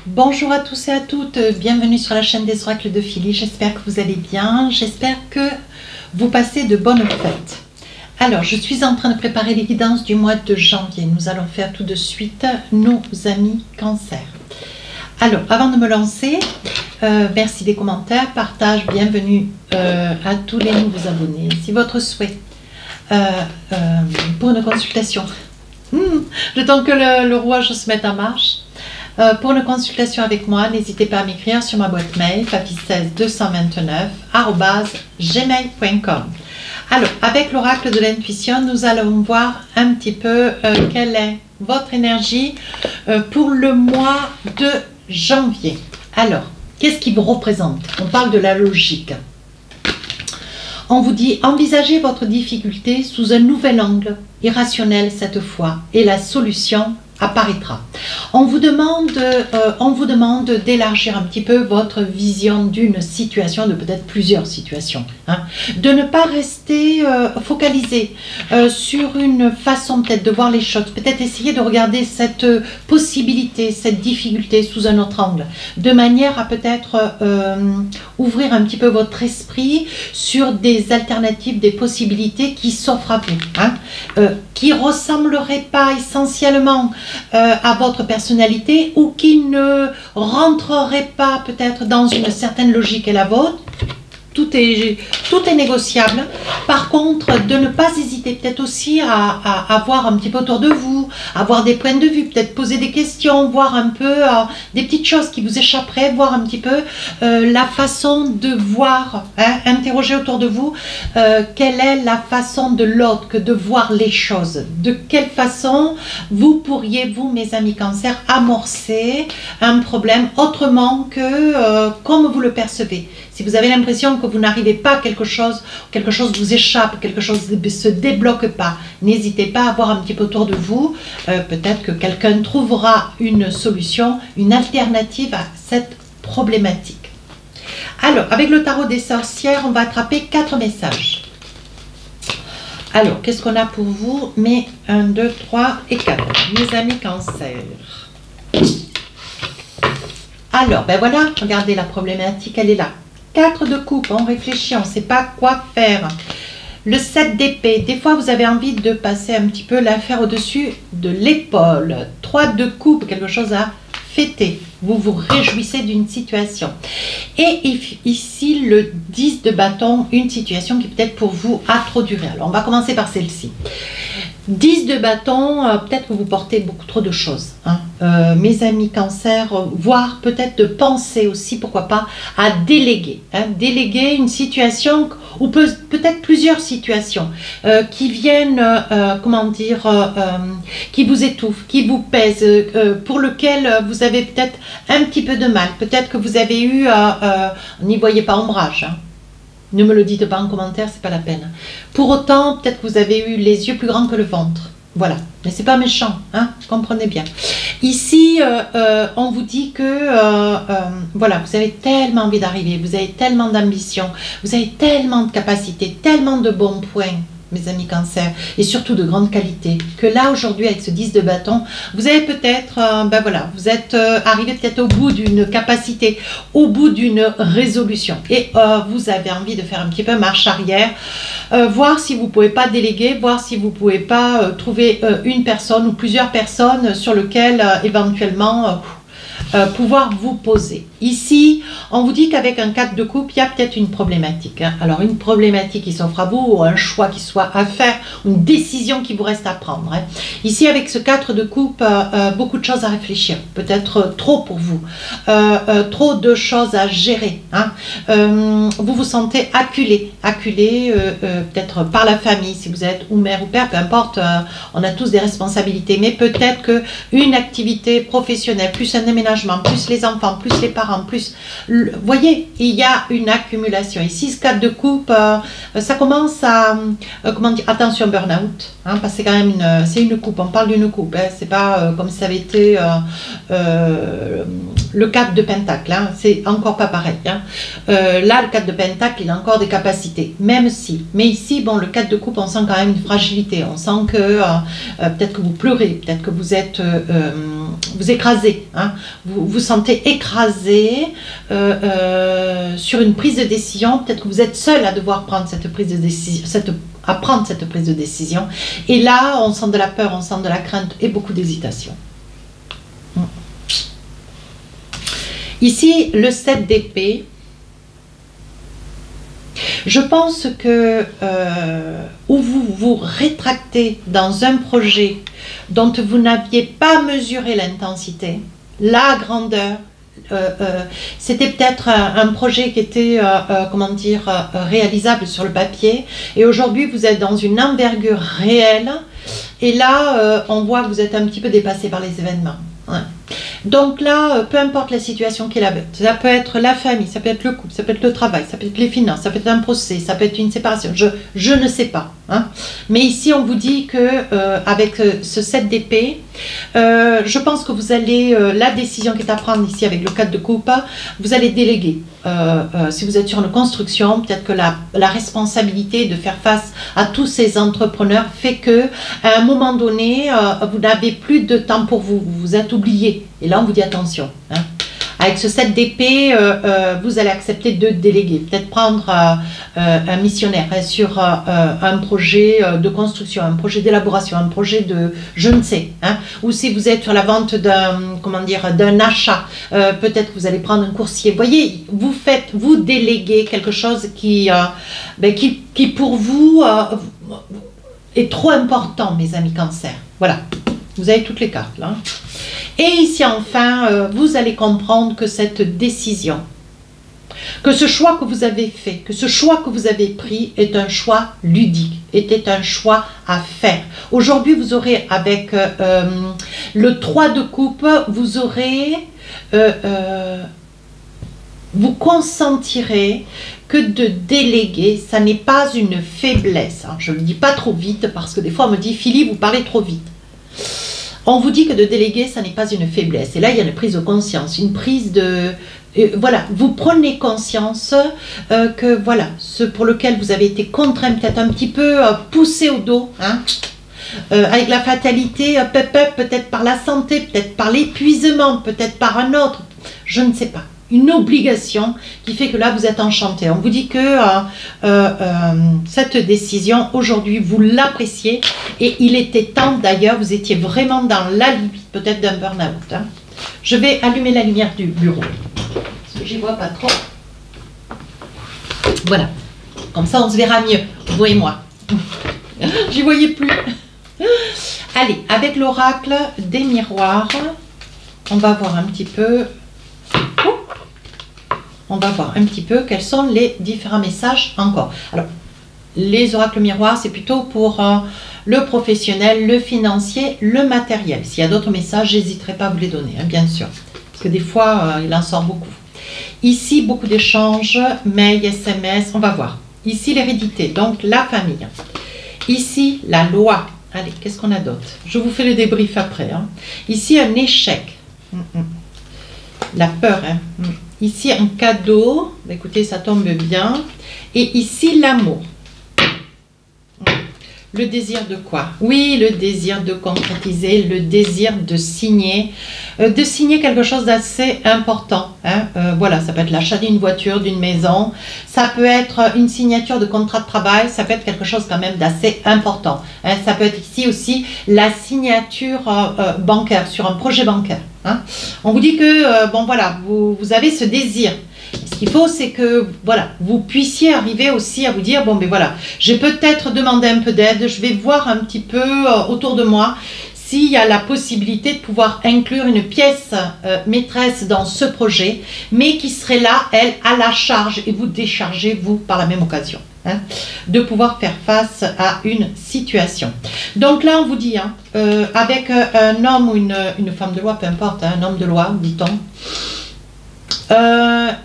Bonjour à tous et à toutes, bienvenue sur la chaîne des oracles de Philly. J'espère que vous allez bien, j'espère que vous passez de bonnes fêtes. Alors, je suis en train de préparer les guidances du mois de janvier. Nous allons faire tout de suite nos amis cancer. Alors, avant de me lancer, merci des commentaires, partage, bienvenue à tous les nouveaux abonnés. Si votre souhait pour une consultation, le temps que le rouage se mette en marche, pour une consultation avec moi, n'hésitez pas à m'écrire sur ma boîte mail papi16229@gmail.com. Alors, avec l'oracle de l'intuition, nous allons voir un petit peu quelle est votre énergie pour le mois de janvier. Alors, qu'est-ce qui vous représente? On parle de la logique. On vous dit, envisagez votre difficulté sous un nouvel angle, irrationnel cette fois, et la solution apparaîtra. On vous demande d'élargir un petit peu votre vision d'une situation, de peut-être plusieurs situations. De ne pas rester focalisé sur une façon peut-être de voir les choses, peut-être essayer de regarder cette possibilité, cette difficulté sous un autre angle, de manière à peut-être ouvrir un petit peu votre esprit sur des alternatives, des possibilités qui s'offrent à vous, qui ne ressembleraient pas essentiellement à votre personnalité ou qui ne rentreraient pas peut-être dans une certaine logique et la vôtre. Tout est négociable. Par contre, de ne pas hésiter peut-être aussi à voir un petit peu autour de vous, avoir des points de vue, peut-être poser des questions, voir un peu des petites choses qui vous échapperaient, voir un petit peu la façon de voir, interroger autour de vous quelle est la façon de l'autre que de voir les choses. De quelle façon vous pourriez, vous, mes amis cancer, amorcer un problème autrement que comme vous le percevez. Si vous avez l'impression que vous n'arrivez pas à quelque chose vous échappe, quelque chose ne se débloque pas, n'hésitez pas à voir un petit peu autour de vous. Peut-être que quelqu'un trouvera une solution, une alternative à cette problématique. Alors, avec le tarot des sorcières, on va attraper 4 messages. Alors, qu'est-ce qu'on a pour vous? Mes 1, 2, 3 et 4. Mes amis cancer. Alors, ben voilà, regardez la problématique, elle est là. 4 de coupe, on réfléchit, on ne sait pas quoi faire. Le 7 d'épée, des fois vous avez envie de passer un petit peu l'affaire au-dessus de l'épaule. 3 de coupe, quelque chose à fêter. Vous vous réjouissez d'une situation. Et ici, le 10 de bâton, une situation qui peut-être pour vous a trop duré. Alors, on va commencer par celle-ci. 10 de bâton, peut-être que vous portez beaucoup trop de choses. Mes amis cancer, voire peut-être de penser aussi, pourquoi pas, à déléguer. Déléguer une situation, ou peut-être plusieurs situations, qui viennent, comment dire, qui vous étouffent, qui vous pèsent, pour lequel vous avez peut-être un petit peu de mal. Peut-être que vous avez eu, n'y voyez pas ombrage. Ne me le dites pas en commentaire, c'est pas la peine. Pour autant, peut-être que vous avez eu les yeux plus grands que le ventre. Voilà, mais c'est pas méchant, comprenez bien. Ici, on vous dit que voilà, vous avez tellement envie d'arriver, vous avez tellement d'ambition, vous avez tellement de capacités, tellement de bons points, mes amis cancer, et surtout de grande qualité, que là aujourd'hui avec ce 10 de bâton, vous avez peut-être, ben voilà, vous êtes arrivé peut-être au bout d'une capacité, au bout d'une résolution, et vous avez envie de faire un petit peu marche arrière, voir si vous ne pouvez pas déléguer, voir si vous ne pouvez pas trouver une personne ou plusieurs personnes sur lesquelles éventuellement pouvoir vous poser. Ici, on vous dit qu'avec un 4 de coupe, il y a peut-être une problématique. Alors, une problématique qui s'offre à vous, ou un choix qui soit à faire, une décision qui vous reste à prendre. Ici, avec ce 4 de coupe, beaucoup de choses à réfléchir. Peut-être trop pour vous. Trop de choses à gérer. Vous vous sentez acculé. Acculé peut-être par la famille, si vous êtes ou mère ou père, peu importe. On a tous des responsabilités. Mais peut-être qu'une activité professionnelle, plus un déménagement, plus les enfants, plus les parents, plus, vous voyez, il y a une accumulation. Ici, ce 4 de coupe, ça commence à, comment dire, attention, burn-out, parce que c'est quand même une coupe, on parle d'une coupe, c'est pas comme si ça avait été le 4 de pentacle, c'est encore pas pareil. Là, le 4 de pentacle, il a encore des capacités, même si, mais ici, bon, le 4 de coupe, on sent quand même une fragilité, on sent que peut-être que vous pleurez, peut-être que vous êtes vous écrasez, hein. Vous vous sentez écrasé sur une prise de décision. Peut-être que vous êtes seul à devoir prendre cette prise de décision, à prendre cette prise de décision. Et là, on sent de la peur, on sent de la crainte et beaucoup d'hésitation. Ici, le 7 d'épée. Je pense que où vous vous rétractez dans un projet dont vous n'aviez pas mesuré l'intensité, la grandeur, c'était peut-être un projet qui était, comment dire, réalisable sur le papier, et aujourd'hui vous êtes dans une envergure réelle, et là on voit que vous êtes un petit peu dépassé par les événements. Ouais. Donc là, peu importe la situation qu'il a, ça peut être la famille, ça peut être le couple, ça peut être le travail, ça peut être les finances, ça peut être un procès, ça peut être une séparation, je ne sais pas. Hein. Mais ici, on vous dit que avec ce 7 d'épée, je pense que vous allez, la décision qui est à prendre ici avec le 4 de coupe, vous allez déléguer. Si vous êtes sur une construction, peut-être que la responsabilité de faire face à tous ces entrepreneurs fait que à un moment donné, vous n'avez plus de temps pour vous, vous êtes oublié. Et là, on vous dit attention. Hein. Avec ce 7 d'épée, vous allez accepter de déléguer. Peut-être prendre un missionnaire sur un projet de construction, un projet d'élaboration, un projet de je ne sais. Hein. Ou si vous êtes sur la vente d'un achat, peut-être que vous allez prendre un coursier. Vous voyez, vous déléguez quelque chose qui pour vous est trop important, mes amis Cancer. Voilà, vous avez toutes les cartes là. Et ici enfin, vous allez comprendre que cette décision, que ce choix que vous avez fait, que ce choix que vous avez pris est un choix ludique, était un choix à faire. Aujourd'hui, vous aurez avec le 3 de coupe, vous aurez, vous consentirez que de déléguer, ça n'est pas une faiblesse. Hein. Je ne le dis pas trop vite parce que des fois on me dit « Philippe, vous parlez trop vite ». On vous dit que de déléguer, ça n'est pas une faiblesse. Et là, il y a une prise de conscience, une prise de... voilà, vous prenez conscience que voilà, ce pour lequel vous avez été contraint, peut-être un petit peu poussé au dos, hein, avec la fatalité, peut-être par la santé, peut-être par l'épuisement, peut-être par un autre, je ne sais pas. Une obligation qui fait que là vous êtes enchanté. On vous dit que cette décision aujourd'hui vous l'appréciez et il était temps d'ailleurs, vous étiez vraiment dans la limite peut-être d'un burn-out. Hein. Je vais allumer la lumière du bureau parce que j'y vois pas trop. Voilà, comme ça on se verra mieux, vous et moi. J'y voyais plus. Allez, avec l'oracle des miroirs, on va voir un petit peu. On va voir un petit peu quels sont les différents messages encore. Alors, les oracles miroirs, c'est plutôt pour le professionnel, le financier, le matériel. S'il y a d'autres messages, j'hésiterai pas à vous les donner, hein, bien sûr. Parce que des fois, il en sort beaucoup. Ici, beaucoup d'échanges, mail, SMS, on va voir. Ici, l'hérédité, donc la famille. Ici, la loi. Allez, qu'est-ce qu'on a d'autre? Je vous fais le débrief après. Hein. Ici, un échec. La peur, hein. Ici, un cadeau. Écoutez, ça tombe bien. Et ici, l'amour. Le désir de quoi? Oui, le désir de concrétiser, le désir de signer quelque chose d'assez important. Hein. Voilà, ça peut être l'achat d'une voiture, d'une maison. Ça peut être une signature de contrat de travail. Ça peut être quelque chose quand même d'assez important. Hein. Ça peut être ici aussi la signature bancaire, sur un projet bancaire. Hein. On vous dit que, bon voilà, vous avez ce désir. Ce qu'il faut, c'est que voilà, vous puissiez arriver aussi à vous dire, bon ben voilà, j'ai peut-être demandé un peu d'aide, je vais voir un petit peu autour de moi s'il y a la possibilité de pouvoir inclure une pièce maîtresse dans ce projet, mais qui serait là, elle, à la charge, et vous déchargez, vous, par la même occasion. Hein, de pouvoir faire face à une situation. Donc là, on vous dit, hein, avec un homme ou une femme de loi, peu importe, hein, un homme de loi, dit-on,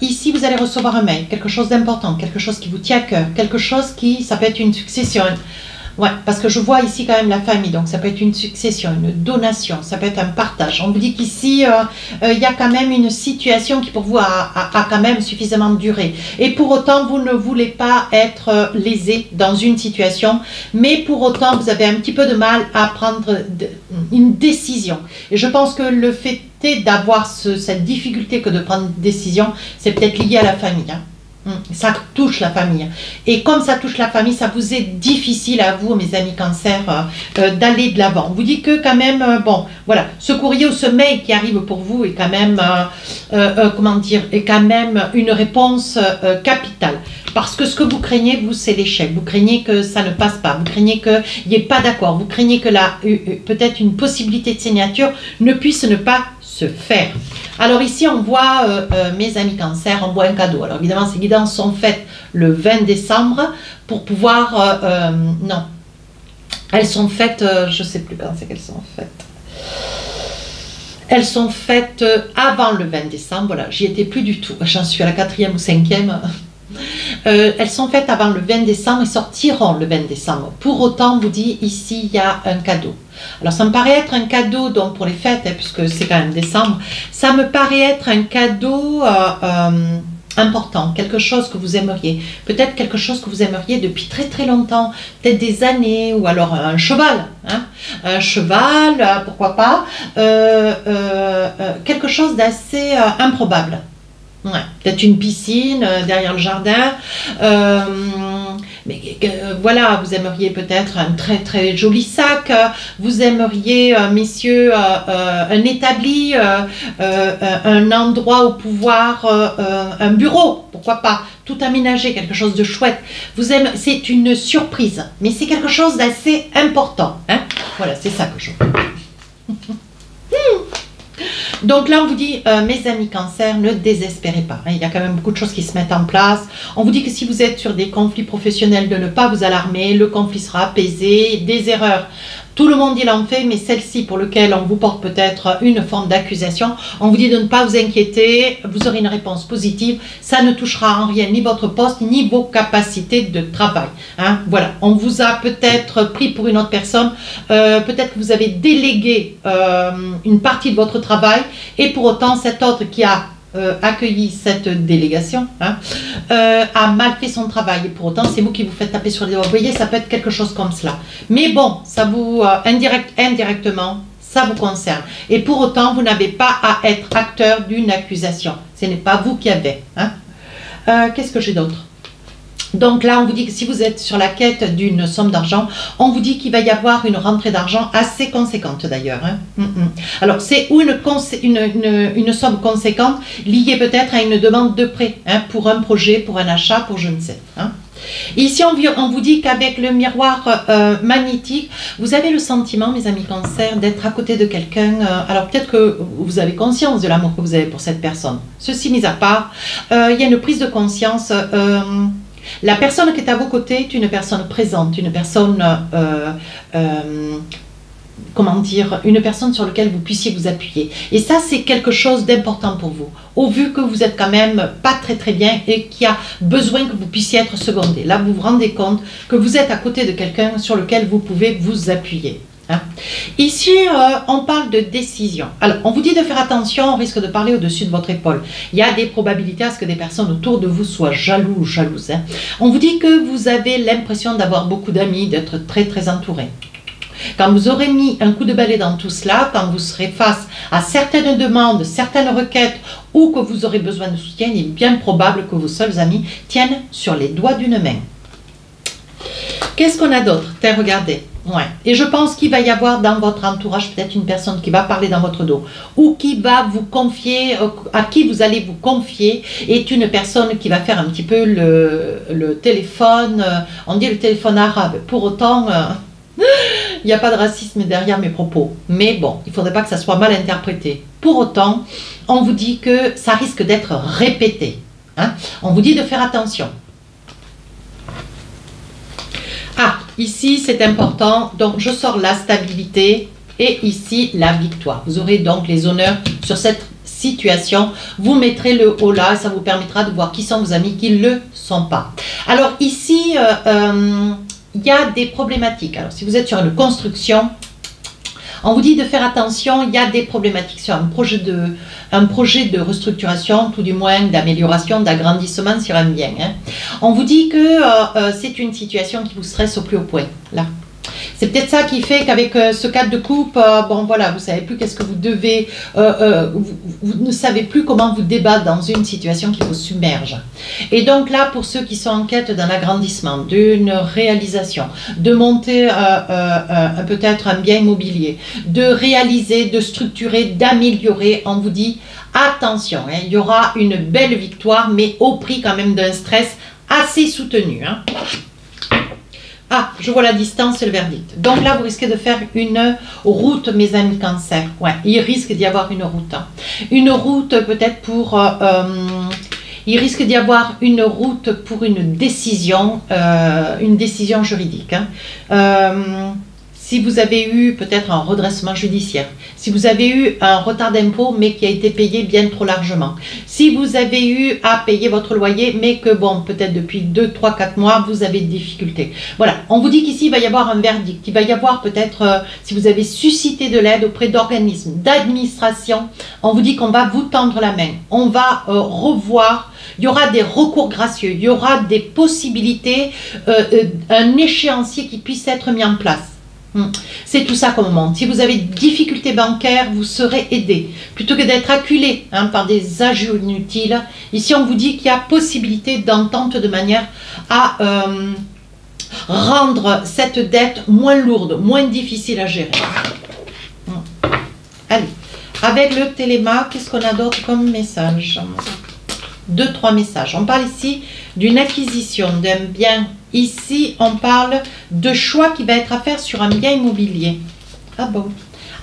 ici, vous allez recevoir un mail, quelque chose d'important, quelque chose qui vous tient à cœur, quelque chose qui, ça peut être une succession, Ouais, parce que je vois ici quand même la famille, donc ça peut être une succession, une donation, ça peut être un partage. On vous dit qu'ici, il y a quand même une situation qui pour vous a quand même suffisamment duré. Et pour autant, vous ne voulez pas être lésé dans une situation, mais pour autant, vous avez un petit peu de mal à prendre une décision. Et je pense que le fait d'avoir cette difficulté que de prendre une décision, c'est peut-être lié à la famille. Hein. Ça touche la famille. Et comme ça touche la famille, ça vous est difficile à vous, mes amis cancer, d'aller de l'avant. On vous dit que quand même, bon, voilà, ce courrier ou ce mail qui arrive pour vous est quand même, comment dire, est quand même une réponse capitale. Parce que ce que vous craignez, vous, c'est l'échec. Vous craignez que ça ne passe pas. Vous craignez qu'il n'y ait pas d'accord. Vous craignez que peut-être une possibilité de signature ne puisse ne pas se faire. Alors ici, on voit, mes amis cancer, on voit un cadeau. Alors évidemment, ces guidances sont faites le 20 décembre pour pouvoir... non, elles sont faites, je ne sais plus quand c'est qu'elles sont faites. Elles sont faites avant le 20 décembre, voilà, j'y étais plus du tout. J'en suis à la 4e ou 5e. Elles sont faites avant le 20 décembre et sortiront le 20 décembre. Pour autant, on vous dit ici, il y a un cadeau. Alors, ça me paraît être un cadeau donc pour les fêtes, hein, puisque c'est quand même décembre. Ça me paraît être un cadeau important, quelque chose que vous aimeriez. Peut-être quelque chose que vous aimeriez depuis très très longtemps, peut-être des années, ou alors un cheval. Hein, un cheval, pourquoi pas. Quelque chose d'assez improbable. Ouais, peut-être une piscine derrière le jardin, mais voilà, vous aimeriez peut-être un très très joli sac, vous aimeriez, messieurs, un établi, un endroit où pouvoir, un bureau, pourquoi pas, tout aménager, quelque chose de chouette. C'est une surprise, mais c'est quelque chose d'assez important. Hein, voilà, c'est ça que je veux. Donc là, on vous dit, mes amis cancer, ne désespérez pas. Hein, il y a quand même beaucoup de choses qui se mettent en place. On vous dit que si vous êtes sur des conflits professionnels, de ne pas vous alarmer. Le conflit sera apaisé. Des erreurs, tout le monde il en fait, mais celle-ci pour laquelle on vous porte peut-être une forme d'accusation, on vous dit de ne pas vous inquiéter. Vous aurez une réponse positive. Ça ne touchera en rien ni votre poste, ni vos capacités de travail. Hein, voilà, on vous a peut-être pris pour une autre personne. Peut-être que vous avez délégué une partie de votre travail. Et pour autant, cet autre qui a accueilli cette délégation hein, a mal fait son travail. Et pour autant, c'est vous qui vous faites taper sur les doigts. Vous voyez, ça peut être quelque chose comme cela. Mais bon, ça vous, indirectement, ça vous concerne. Et pour autant, vous n'avez pas à être acteur d'une accusation. Ce n'est pas vous qui avez. Hein. Qu'est-ce que j'ai d'autre ? Donc là, on vous dit que si vous êtes sur la quête d'une somme d'argent, on vous dit qu'il va y avoir une rentrée d'argent assez conséquente d'ailleurs. Hein. Alors, c'est une somme conséquente liée peut-être à une demande de prêt hein, pour un projet, pour un achat, pour je ne sais. Hein. Ici, on vous dit qu'avec le miroir magnétique, vous avez le sentiment, mes amis cancer, d'être à côté de quelqu'un. Alors peut-être que vous avez conscience de l'amour que vous avez pour cette personne. Ceci mis à part, il y a une prise de conscience... la personne qui est à vos côtés est une personne présente, une personne, comment dire, une personne sur laquelle vous puissiez vous appuyer. Et ça, c'est quelque chose d'important pour vous, au vu que vous êtes quand même pas très très bien et qu'il y a besoin que vous puissiez être secondé. Là, vous vous rendez compte que vous êtes à côté de quelqu'un sur lequel vous pouvez vous appuyer. Hein. Ici, on parle de décision. Alors, on vous dit de faire attention, on risque de parler au-dessus de votre épaule. Il y a des probabilités à ce que des personnes autour de vous soient jaloux ou jalouses. Hein. On vous dit que vous avez l'impression d'avoir beaucoup d'amis, d'être très très entouré. Quand vous aurez mis un coup de balai dans tout cela, quand vous serez face à certaines demandes, certaines requêtes ou que vous aurez besoin de soutien, il est bien probable que vos seuls amis tiennent sur les doigts d'une main. Qu'est-ce qu'on a d'autre? Regardez. Ouais. Et je pense qu'il va y avoir dans votre entourage peut-être une personne qui va parler dans votre dos ou qui va vous confier, à qui vous allez vous confier, est une personne qui va faire un petit peu le téléphone, on dit le téléphone arabe. Pour autant, il n'y a pas de racisme derrière mes propos. Mais bon, il ne faudrait pas que ça soit mal interprété. Pour autant, on vous dit que ça risque d'être répété. Hein. On vous dit de faire attention. Ah, ici c'est important, donc je sors la stabilité et ici la victoire. Vous aurez donc les honneurs sur cette situation. Vous mettrez le haut là et ça vous permettra de voir qui sont vos amis, qui ne le sont pas. Alors ici, il il y a des problématiques. Alors, si vous êtes sur une construction, on vous dit de faire attention, il y a des problématiques sur un projet de restructuration, tout du moins d'amélioration, d'agrandissement sur un bien. Hein. On vous dit que c'est une situation qui vous stresse au plus haut point, là. C'est peut-être ça qui fait qu'avec ce 4 de coupe, bon voilà, vous ne savez plus qu'est-ce que vous devez, vous ne savez plus comment vous débattre dans une situation qui vous submerge. Et donc là, pour ceux qui sont en quête d'un agrandissement, d'une réalisation, de monter peut-être un bien immobilier, de réaliser, de structurer, d'améliorer, on vous dit attention, hein, il y aura une belle victoire, mais au prix quand même d'un stress assez soutenu. Hein. Ah, je vois la distance et le verdict. Donc là, vous risquez de faire une route, mes amis cancer. Ouais, il risque d'y avoir une route. Hein. Une route peut-être pour... il risque d'y avoir une route pour une décision juridique. Hein. Si vous avez eu peut-être un redressement judiciaire, si vous avez eu un retard d'impôt mais qui a été payé bien trop largement, si vous avez eu à payer votre loyer mais que bon, peut-être depuis 2, 3, 4 mois, vous avez des difficultés. Voilà, on vous dit qu'ici il va y avoir un verdict, il va y avoir peut-être, si vous avez suscité de l'aide auprès d'organismes, d'administration, on vous dit qu'on va vous tendre la main, on va revoir. Il y aura des recours gracieux, il y aura des possibilités, un échéancier qui puisse être mis en place. C'est tout ça qu'on montre. Si vous avez des difficultés bancaires, vous serez aidé. Plutôt que d'être acculé hein, par des ajouts inutiles, ici on vous dit qu'il y a possibilité d'entente de manière à rendre cette dette moins lourde, moins difficile à gérer. Allez, avec le téléma, qu'est-ce qu'on a d'autre comme message ? 2, 3 messages. On parle ici d'une acquisition d'un bien. Ici, on parle de choix qui va être à faire sur un bien immobilier. Ah bon?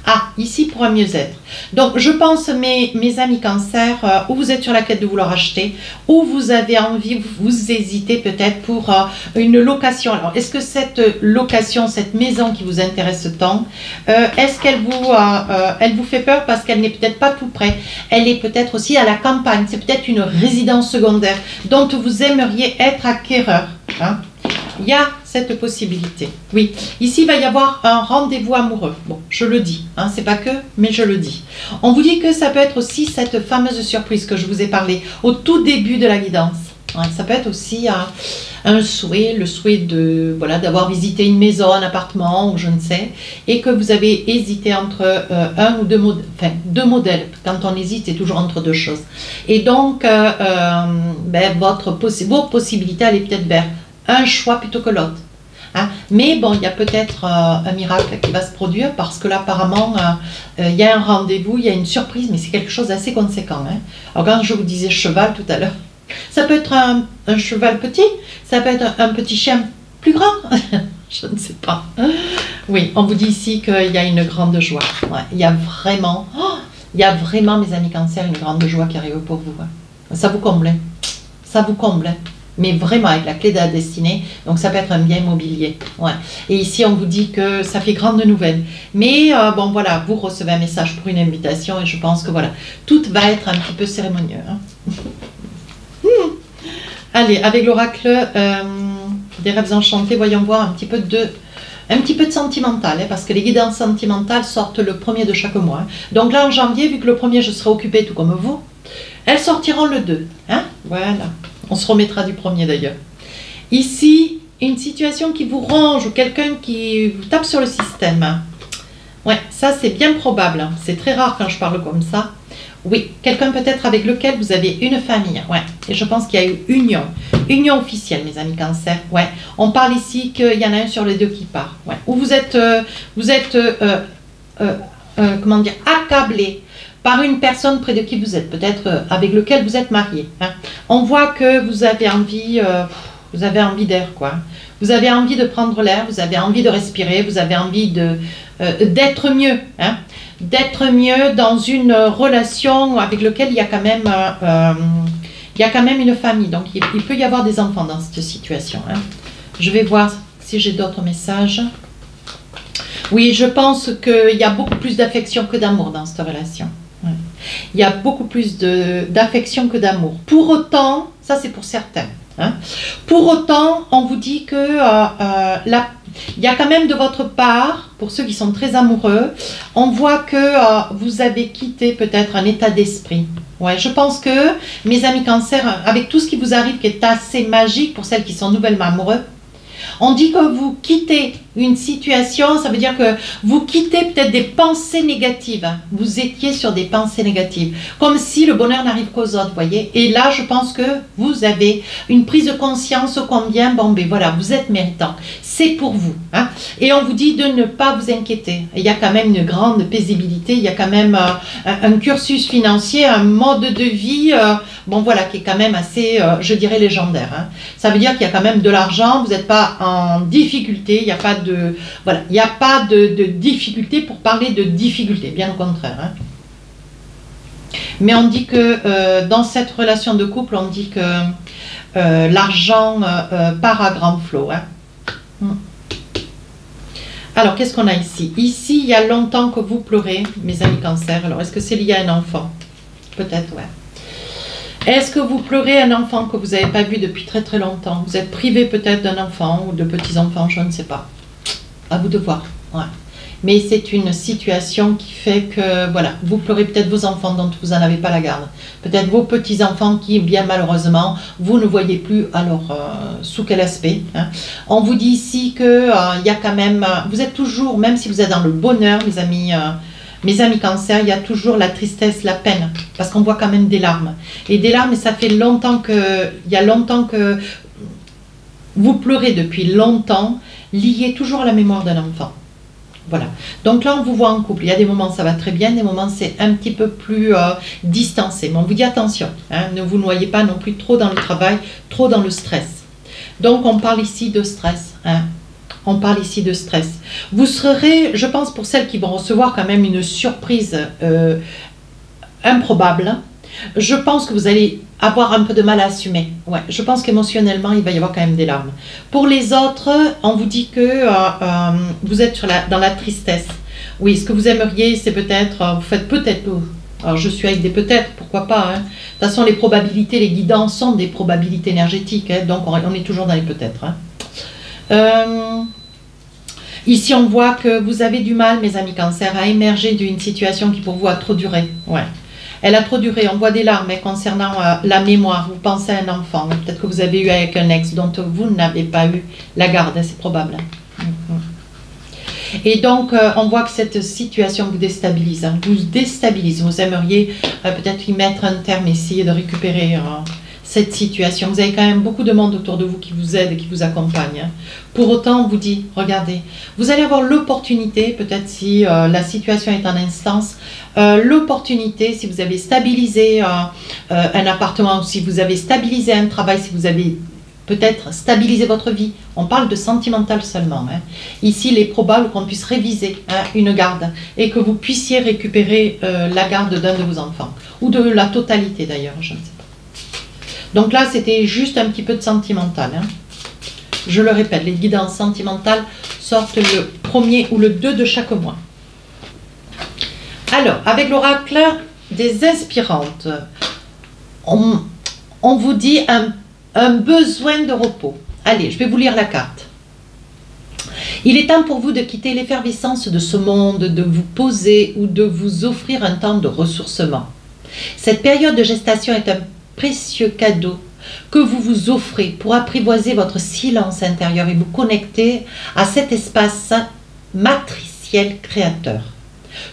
Ah, ici pour un mieux-être. Donc, je pense, mes amis cancer, où vous êtes sur la quête de vouloir acheter, où vous avez envie, vous hésitez peut-être pour une location. Alors, est-ce que cette location, cette maison qui vous intéresse tant, est-ce qu'elle elle vous fait peur parce qu'elle n'est peut-être pas tout près? Elle est peut-être aussi à la campagne. C'est peut-être une résidence secondaire dont vous aimeriez être acquéreur. Hein? Il y a cette possibilité. Oui, ici, il va y avoir un rendez-vous amoureux. Bon, je le dis, hein, c'est pas que, mais je le dis. On vous dit que ça peut être aussi cette fameuse surprise que je vous ai parlé au tout début de la guidance. Ouais, ça peut être aussi un souhait, le souhait de voilà d'avoir visité une maison, un appartement, ou je ne sais, et que vous avez hésité entre un ou deux modèles, enfin deux modèles. Quand on hésite, c'est toujours entre deux choses. Et donc, vos possibilités allaient peut-être vers un choix plutôt que l'autre. Hein. Mais bon, il y a peut-être un miracle qui va se produire parce que là, apparemment, il y a un rendez-vous, il y a une surprise, mais c'est quelque chose d'assez conséquent. Hein. Alors, quand je vous disais cheval tout à l'heure, ça peut être un cheval petit, ça peut être un petit chien plus grand, je ne sais pas. Oui, on vous dit ici qu'il y a une grande joie. Ouais, il y a vraiment, mes amis cancer, une grande joie qui arrive pour vous. Hein. Ça vous comble, hein. Ça vous comble. Hein. Mais vraiment avec la clé de la destinée, donc ça peut être un bien immobilier. Ouais. Et ici, on vous dit que ça fait grande nouvelle. Mais bon, voilà, vous recevez un message pour une invitation et je pense que voilà, tout va être un petit peu cérémonieux. Hein. Allez, avec l'oracle des rêves enchantés, voyons voir un petit peu de sentimental, hein, parce que les guidances sentimentales sortent le 1er de chaque mois. Hein. Donc là, en janvier, vu que le 1er, je serai occupée tout comme vous, elles sortiront le 2. Hein. Voilà. On se remettra du 1er d'ailleurs. Ici, une situation qui vous ronge ou quelqu'un qui vous tape sur le système. Ouais, ça c'est bien probable. C'est très rare quand je parle comme ça. Oui, quelqu'un peut-être avec lequel vous avez une famille. Ouais, et je pense qu'il y a eu union officielle, mes amis cancer. Ouais, on parle ici qu'il y en a un sur les deux qui part. Ouais, ou vous êtes comment dire, accablé par une personne près de qui vous êtes, peut-être avec lequel vous êtes marié. Hein. On voit que vous avez envie d'air, quoi. Vous avez envie de prendre l'air, vous avez envie de respirer, vous avez envie d'être mieux. Hein. D'être mieux dans une relation avec laquelle il y a quand même, une famille. Donc, il peut y avoir des enfants dans cette situation. Hein. Je vais voir si j'ai d'autres messages. Oui, je pense qu'il y a beaucoup plus d'affection que d'amour dans cette relation. Ouais. Il y a beaucoup plus d'affection que d'amour. Pour autant, ça c'est pour certains. Hein. Pour autant, on vous dit que il y a quand même de votre part, pour ceux qui sont très amoureux, on voit que vous avez quitté peut-être un état d'esprit. Ouais, je pense que, mes amis Cancer, avec tout ce qui vous arrive qui est assez magique pour celles qui sont nouvellement amoureux, on dit que vous quittez une situation, ça veut dire que vous quittez peut-être des pensées négatives. Vous étiez sur des pensées négatives. Comme si le bonheur n'arrive qu'aux autres, voyez. Et là, je pense que vous avez une prise de conscience ô combien, bon, ben voilà, vous êtes méritant. C'est pour vous. Hein. Et on vous dit de ne pas vous inquiéter. Il y a quand même une grande paisibilité, il y a quand même un cursus financier, un mode de vie, bon voilà, qui est quand même assez, je dirais, légendaire. Hein. Ça veut dire qu'il y a quand même de l'argent, vous n'êtes pas en difficulté, il n'y a pas de, voilà, il n'y a pas de difficulté pour parler de difficulté, bien au contraire. Hein. Mais on dit que dans cette relation de couple, on dit que l'argent part à grand flot. Hein. Alors, qu'est-ce qu'on a ici? Ici, il y a longtemps que vous pleurez, mes amis Cancer. Alors, est-ce que c'est lié à un enfant? Peut-être, ouais. Est-ce que vous pleurez un enfant que vous n'avez pas vu depuis très très longtemps? Vous êtes privé peut-être d'un enfant ou de petits-enfants, je ne sais pas. À vous de voir. Ouais. Mais c'est une situation qui fait que, voilà, vous pleurez peut-être vos enfants dont vous n'en avez pas la garde. Peut-être vos petits-enfants qui, bien malheureusement, vous ne voyez plus. Alors, sous quel aspect, hein? On vous dit ici que il y a quand même, vous êtes toujours, même si vous êtes dans le bonheur, mes amis Cancer, il y a toujours la tristesse, la peine, parce qu'on voit quand même des larmes. Et des larmes, et ça fait longtemps que, il y a longtemps que vous pleurez depuis longtemps, lié toujours à la mémoire d'un enfant. Voilà. Donc là, on vous voit en couple. Il y a des moments, ça va très bien, des moments, c'est un petit peu plus distancé. Mais on vous dit attention, hein, ne vous noyez pas non plus trop dans le travail, trop dans le stress. Donc, on parle ici de stress. Hein. On parle ici de stress. Vous serez, je pense, pour celles qui vont recevoir quand même une surprise improbable, je pense que vous allez avoir un peu de mal à assumer. Ouais, je pense qu'émotionnellement, il va y avoir quand même des larmes. Pour les autres, on vous dit que vous êtes dans la tristesse. Oui, ce que vous aimeriez, c'est peut-être, vous faites peut-être, alors je suis avec des peut-être, pourquoi pas. Hein. De toute façon, les probabilités, les guidances sont des probabilités énergétiques, hein, donc on est toujours dans les peut-être. Hein. Ici, on voit que vous avez du mal, mes amis Cancer, à émerger d'une situation qui pour vous a trop duré. Ouais. Elle a trop duré, on voit des larmes hein, concernant la mémoire, vous pensez à un enfant, peut-être que vous avez eu avec un ex dont vous n'avez pas eu la garde, hein, c'est probable. Et donc, on voit que cette situation vous déstabilise, hein, vous déstabilise, vous aimeriez peut-être y mettre un terme, essayer de récupérer cette situation. Vous avez quand même beaucoup de monde autour de vous qui vous aide et qui vous accompagne. Hein. Pour autant, on vous dit, regardez, vous allez avoir l'opportunité, peut-être si la situation est en instance, l'opportunité, si vous avez stabilisé un appartement, ou si vous avez stabilisé un travail, si vous avez peut-être stabilisé votre vie, on parle de sentimental seulement. Hein. Ici, il est probable qu'on puisse réviser hein, une garde et que vous puissiez récupérer la garde d'un de vos enfants, ou de la totalité d'ailleurs, je ne sais pas. Donc là, c'était juste un petit peu de sentimental. Hein. Je le répète, les guidances sentimentales sortent le 1er ou le 2 de chaque mois. Alors, avec l'oracle des inspirantes, on vous dit un besoin de repos. Allez, je vais vous lire la carte. Il est temps pour vous de quitter l'effervescence de ce monde, de vous poser ou de vous offrir un temps de ressourcement. Cette période de gestation est un précieux cadeau que vous vous offrez pour apprivoiser votre silence intérieur et vous connecter à cet espace matriciel créateur.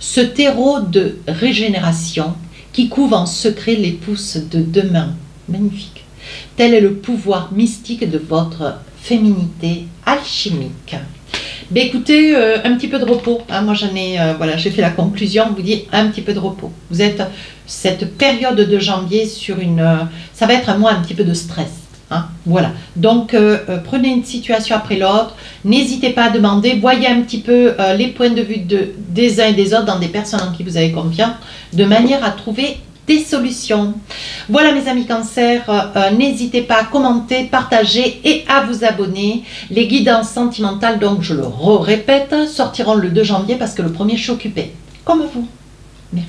Ce terreau de régénération qui couve en secret les pousses de demain. Magnifique. Tel est le pouvoir mystique de votre féminité alchimique. Ben écoutez, un petit peu de repos. Hein, moi, j'en ai, voilà, j'ai fait la conclusion. On vous dit un petit peu de repos. Vous êtes cette période de janvier sur une, ça va être un mois un petit peu de stress. Hein, voilà. Donc, prenez une situation après l'autre. N'hésitez pas à demander. Voyez un petit peu les points de vue des uns et des autres dans des personnes en qui vous avez confiance, de manière à trouver des solutions. Voilà mes amis Cancer, n'hésitez pas à commenter, partager et à vous abonner. Les guidances sentimentales, donc je le répète, sortiront le 2 janvier parce que le 1er je suis occupée. Comme vous. Merci.